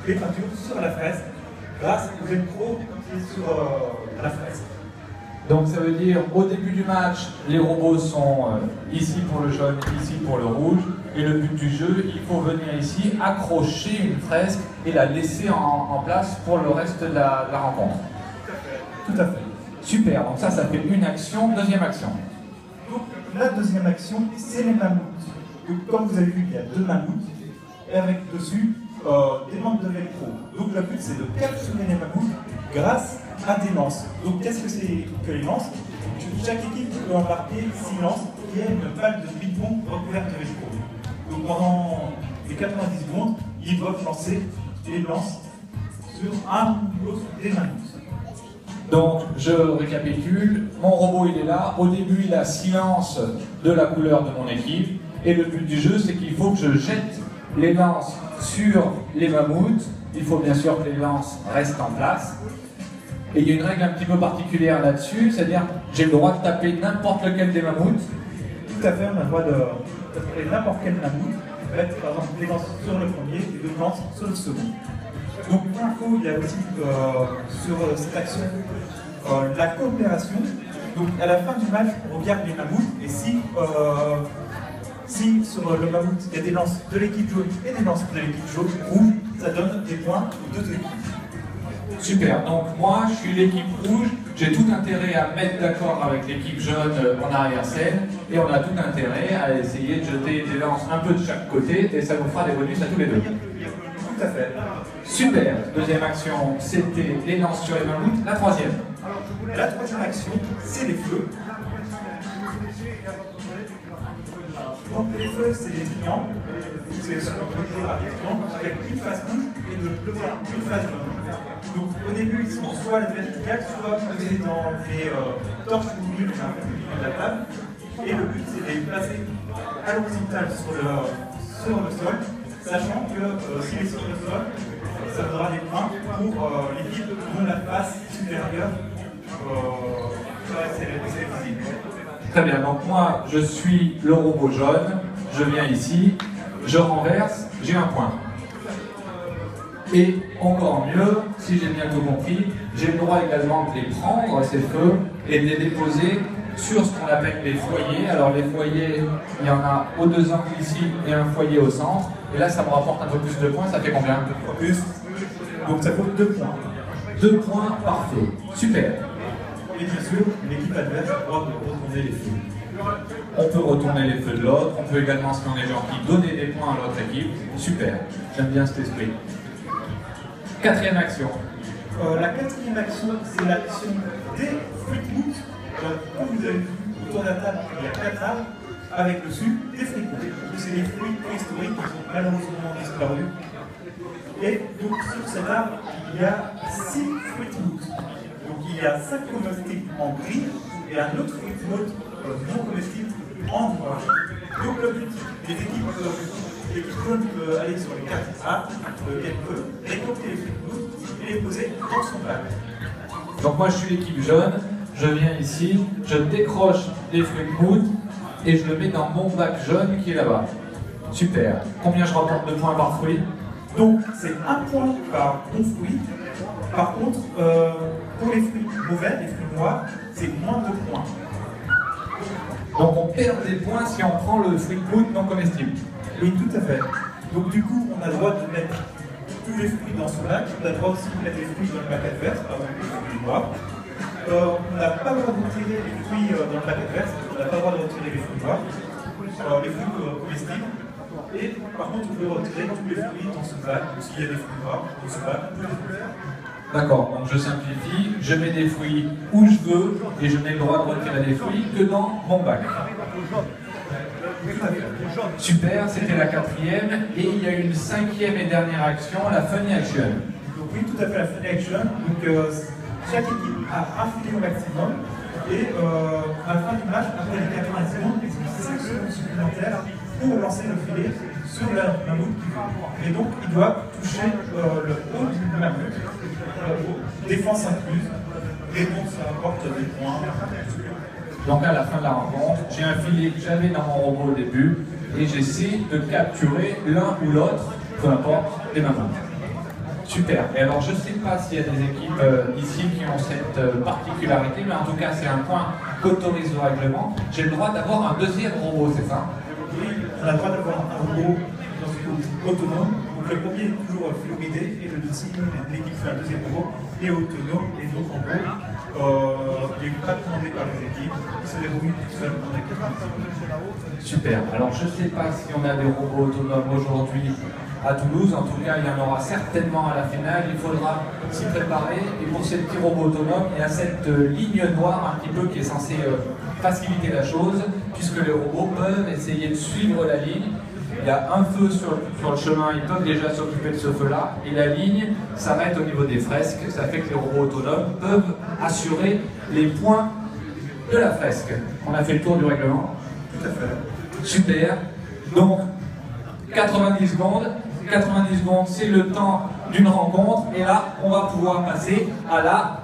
les peintures sur la fraise grâce au velcro qui est sur la fraise. Donc ça veut dire, au début du match, les robots sont ici pour le jaune, ici pour le rouge, et le but du jeu, il faut venir ici, accrocher une fresque et la laisser en place pour le reste de la rencontre. Tout à fait. Super, donc ça fait une action, deuxième action. Donc la deuxième action, c'est les mammouths. Donc comme vous avez vu, il y a deux mammouths, et avec dessus des bandes de velcro. Donc le but, c'est de capturer les mammouths grâce à des lances. Donc qu'est-ce que c'est que les lances? Chaque équipe peut embarquer 6 lances qui est une balle de ping-pong recouverte de velcro. Donc pendant les 90 secondes, ils doivent lancer les lances sur un ou l'autre des mammouths. Donc je récapitule, mon robot il est là, au début il a 6 lances de la couleur de mon équipe, et le but du jeu c'est qu'il faut que je jette les lances sur les mammouths. Il faut bien sûr que les lances restent en place. Et il y a une règle un petit peu particulière là-dessus, c'est-à-dire que j'ai le droit de taper n'importe lequel des mammouths. Tout à fait, on a le droit de taper n'importe quel mammouth. Mettre par exemple des lances sur le premier et deux lances sur le second. Donc pour info, il y a aussi sur cette action la coopération. Donc à la fin du match, on regarde les mammouths et si sur le mammouth il y a des lances de l'équipe jaune et des lances de l'équipe rouge, ça donne des points aux deux équipes. Super, donc moi je suis l'équipe rouge, j'ai tout intérêt à me mettre d'accord avec l'équipe jaune en arrière-scène, et on a tout intérêt à essayer de jeter des lances un peu de chaque côté, et ça nous fera des bonus à tous les deux. Tout à fait. Super, deuxième action, c'était les lances sur les mammouths. La troisième? La troisième action, c'est les feux. Donc les feux, c'est des triangles. C'est ce qu'on peut dire à des triangles avec une face rouge et une face jaune. Donc au début, ils sont soit à la verticale, soit posés dans les torches ou murs de la table. Et le but, c'est de les placer à l'horizontale sur le sol, sachant que s'il est sur le sol, ça donnera des points pour l'équipe dont la face supérieure c'est visible. Très bien, donc moi je suis le robot jaune, je viens ici, je renverse, j'ai un point. Et encore mieux, si j'ai bien tout compris, j'ai le droit également de les prendre, ces feux, et de les déposer sur ce qu'on appelle les foyers. Alors les foyers, il y en a aux deux angles ici et un foyer au centre. Et là, ça me rapporte un peu plus de points, ça fait combien? 2 fois plus. Donc ça fait 2 points. 2 points par feu. Super. Et bien sûr, l'équipe adverse a le droit de retourner les feux. On peut retourner les feux de l'autre, on peut également, si on est gentil, donner des points à l'autre équipe. Super, j'aime bien cet esprit. Quatrième action. La quatrième action, c'est l'action des fruits mousse. Comme vous avez vu, autour de la table, il y a 4 arbres, avec dessus des fruits mousse. C'est des fruits préhistoriques qui sont malheureusement disparus. Et donc sur cet arbre, il y a 6 fruits mousse. Donc il y a 5 comestibles en gris et un autre fruit mousse non comestible en noir. Donc le but des l'équipe jaune peut aller sur les 4 arbres qu'elle peut, récolter les fruits mousse et les poser dans son bac. Donc moi je suis l'équipe jaune, je viens ici, je décroche les fruits de mout et je le mets dans mon bac jaune qui est là-bas. Super. Combien je rapporte de points par fruit? Donc c'est 1 point par bon fruit. Par contre, pour les fruits mauvais, les fruits noirs, c'est moins de points. Donc on perd des points si on prend le fruit de mout non comestible. Oui, tout à fait. Donc du coup, on a le droit de mettre tous les fruits dans son bac. On a le droit aussi de mettre les fruits dans le bac adverse, par exemple les fruits noirs. On n'a pas le droit de retirer les fruits dans le bac adverse. On n'a pas le droit de retirer les fruits noirs, les fruits comestibles. Et par contre, on peut retirer tous les fruits dans ce bac. S'il y a des fruits noirs dans ce bac, on peut les retirer. D'accord, donc je simplifie, je mets des fruits où je veux et je n'ai le droit de retirer des fruits que dans mon bac. Super, c'était la quatrième et il y a une cinquième et dernière action, la funny action. Donc oui, tout à fait, la funny action. Donc chaque équipe a un filet au maximum et à la fin du match, après les 90 secondes, ils ont 5 secondes supplémentaires pour lancer le filet sur le mammouth. Et donc ils doivent toucher le haut du mammouth. Défense incluse, et donc ça apporte des points. Donc à la fin de la rencontre, j'ai un filet que j'avais dans mon robot au début et j'essaie de capturer l'un ou l'autre, peu importe, des mammouths. Super. Et alors, je ne sais pas s'il y a des équipes ici qui ont cette particularité, mais en tout cas, c'est un point qu'autorise le règlement. J'ai le droit d'avoir un deuxième robot, c'est ça? Oui, on a le droit d'avoir un robot autonome. Donc le premier est toujours fluoridé et le deuxième, l'équipe fait un deuxième robot et autonome. Et donc en gros, il n'est pas commandé par les équipes, c'est des robots tout seuls dans les 4. Super. Alors je ne sais pas si on a des robots autonomes aujourd'hui à Toulouse. En tout cas, il y en aura certainement à la finale. Il faudra s'y préparer. Et pour ces petits robots autonomes, il y a cette ligne noire un petit peu qui est censée faciliter la chose, puisque les robots peuvent essayer de suivre la ligne. Il y a un feu sur le chemin, ils peuvent déjà s'occuper de ce feu-là, et la ligne s'arrête au niveau des fresques. Ça fait que les robots autonomes peuvent assurer les points de la fresque. On a fait le tour du règlement. Tout à fait. Super. Donc, 90 secondes. 90 secondes, c'est le temps d'une rencontre. Et là, on va pouvoir passer à la